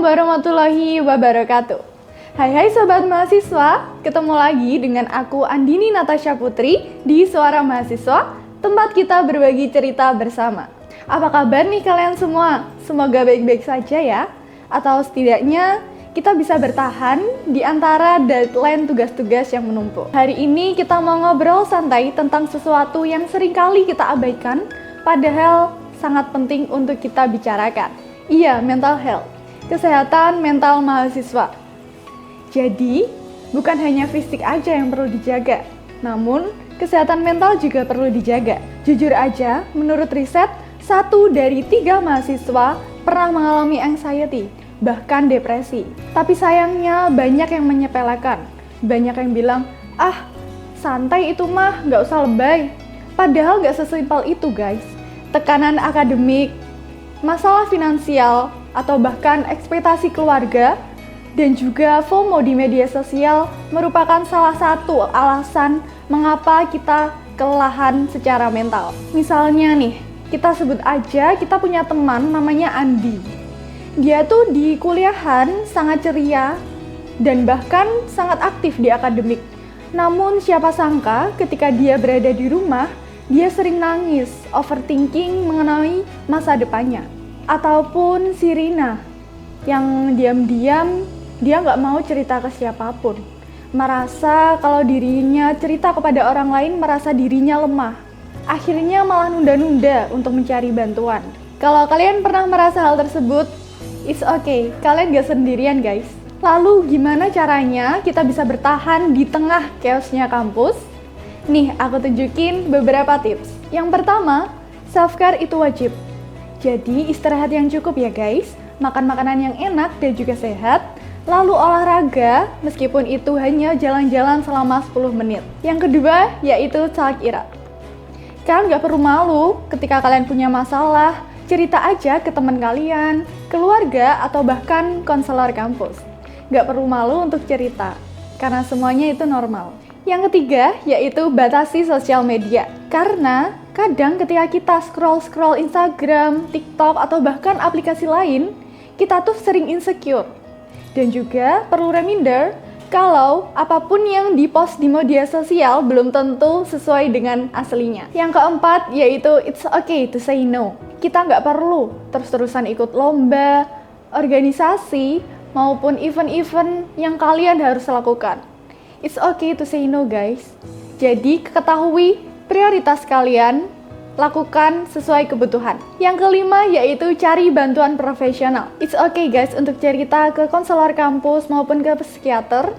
warahmatullahi wabarakatuh. Hai Sobat Mahasiswa, ketemu lagi dengan aku Andini Natasha Putri di Suara Mahasiswa, tempat kita berbagi cerita bersama. Apa kabar nih kalian semua? Semoga baik-baik saja ya. Atau setidaknya kita bisa bertahan di antara deadline tugas-tugas yang menumpuk. Hari ini kita mau ngobrol santai tentang sesuatu yang seringkali kita abaikan, padahal sangat penting untuk kita bicarakan. Iya, mental health, kesehatan mental mahasiswa. Jadi, bukan hanya fisik aja yang perlu dijaga, namun kesehatan mental juga perlu dijaga. Jujur aja, menurut riset, 1 dari 3 mahasiswa pernah mengalami anxiety, bahkan depresi. Tapi sayangnya banyak yang menyepelekan. Banyak yang bilang, santai itu mah, nggak usah lebay. Padahal nggak sesimpel itu guys. Tekanan akademik, masalah finansial, atau bahkan ekspektasi keluarga, dan juga FOMO di media sosial merupakan salah satu alasan mengapa kita kelelahan secara mental. Misalnya nih, kita sebut aja kita punya teman namanya Andi. Dia tuh di kuliahan sangat ceria dan bahkan sangat aktif di akademik. Namun siapa sangka ketika dia berada di rumah, dia sering nangis, overthinking mengenai masa depannya. Ataupun si Rina, yang diam-diam dia nggak mau cerita ke siapapun. Merasa kalau dirinya cerita kepada orang lain, merasa dirinya lemah. Akhirnya malah nunda-nunda untuk mencari bantuan. Kalau kalian pernah merasa hal tersebut, it's okay, kalian gak sendirian guys. Lalu gimana caranya kita bisa bertahan di tengah chaosnya kampus? Nih, aku tunjukin beberapa tips. Yang pertama, self-care itu wajib. Jadi, istirahat yang cukup ya guys. Makan makanan yang enak dan juga sehat. Lalu olahraga, meskipun itu hanya jalan-jalan selama 10 menit. Yang kedua, yaitu talk it out. Kalian gak perlu malu ketika kalian punya masalah. Cerita aja ke teman kalian, keluarga, atau bahkan konselor kampus. Gak perlu malu untuk cerita, karena semuanya itu normal. Yang ketiga, yaitu batasi sosial media. Karena kadang ketika kita scroll Instagram, TikTok, atau bahkan aplikasi lain, kita tuh sering insecure. Dan juga perlu reminder kalau apapun yang dipost di media sosial belum tentu sesuai dengan aslinya. Yang keempat, yaitu it's okay to say no. Kita nggak perlu terus-terusan ikut lomba, organisasi, maupun event-event yang kalian harus lakukan. It's okay to say no guys. Jadi ketahui prioritas kalian, lakukan sesuai kebutuhan. Yang kelima yaitu cari bantuan profesional. It's okay guys untuk cerita ke konselor kampus maupun ke psikiater.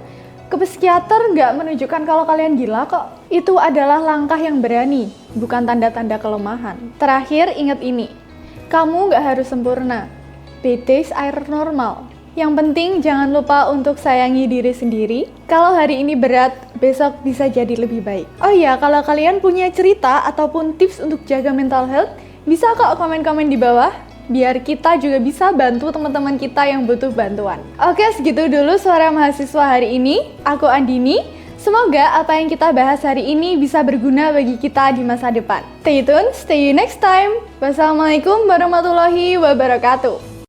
Ke psikiater nggak menunjukkan kalau kalian gila kok. Itu adalah langkah yang berani, bukan tanda-tanda kelemahan. Terakhir ingat ini, kamu nggak harus sempurna. Bad days are normal. Yang penting jangan lupa untuk sayangi diri sendiri. Kalau hari ini berat, besok bisa jadi lebih baik. Oh iya, kalau kalian punya cerita ataupun tips untuk jaga mental health, bisa kok komen-komen di bawah, biar kita juga bisa bantu teman-teman kita yang butuh bantuan. Oke, segitu dulu Suara Mahasiswa hari ini. Aku Andini. Semoga apa yang kita bahas hari ini bisa berguna bagi kita di masa depan. Stay tune, see you next time. Wassalamualaikum warahmatullahi wabarakatuh.